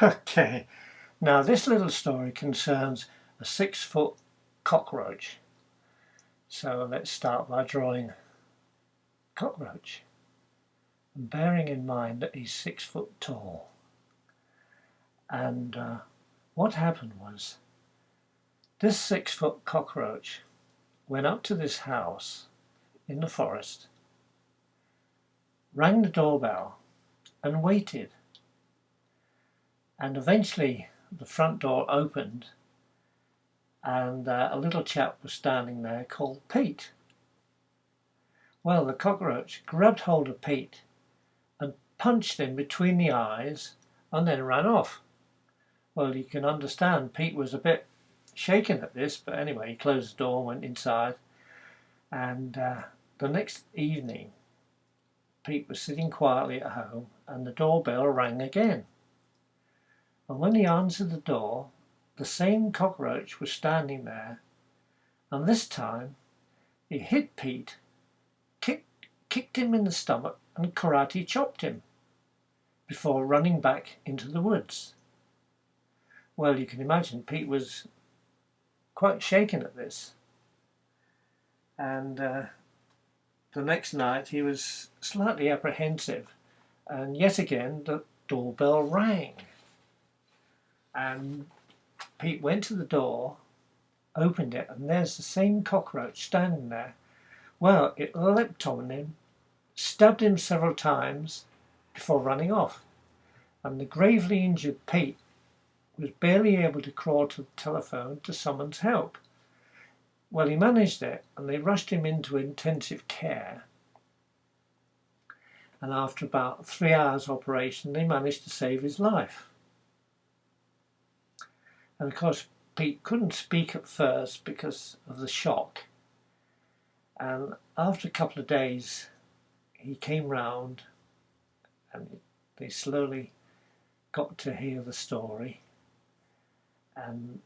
Okay, now this little story concerns a 6-foot cockroach. So let's start by drawing cockroach, and bearing in mind that he's 6 foot tall. And what happened was this 6-foot cockroach went up to this house in the forest, rang the doorbell and waited. And eventually the front door opened and a little chap was standing there called Pete. Well, the cockroach grabbed hold of Pete and punched him between the eyes and then ran off. Well, you can understand Pete was a bit shaken at this, but anyway, he closed the door, went inside, and the next evening Pete was sitting quietly at home and the doorbell rang again. And when he answered the door, the same cockroach was standing there, and this time he hit Pete, kicked him in the stomach and karate chopped him before running back into the woods. Well, you can imagine Pete was quite shaken at this, and the next night he was slightly apprehensive, and yet again the doorbell rang. And Pete went to the door, opened it, and there's the same cockroach standing there. Well, it leapt on him, stabbed him several times before running off. And the gravely injured Pete was barely able to crawl to the telephone to summons help. Well, he managed it, and they rushed him into intensive care. And after about 3 hours operation, they managed to save his life. And of course, Pete couldn't speak at first because of the shock. And after a couple of days, he came round and they slowly got to hear the story. And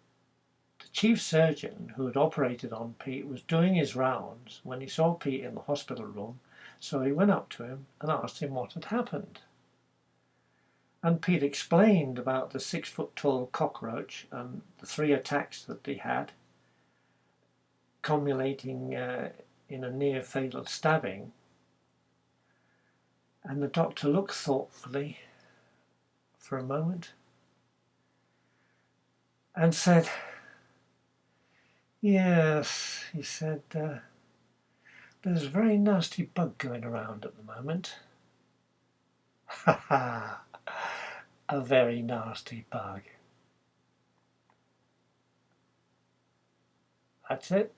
the chief surgeon who had operated on Pete was doing his rounds when he saw Pete in the hospital room. So he went up to him and asked him what had happened. And Pete explained about the 6-foot tall cockroach and the 3 attacks that he had, culminating in a near fatal stabbing. And the doctor looked thoughtfully for a moment and said, "Yes," he said, "there's a very nasty bug going around at the moment." Ha ha! A very nasty bug. That's it.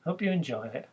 Hope you enjoyed it.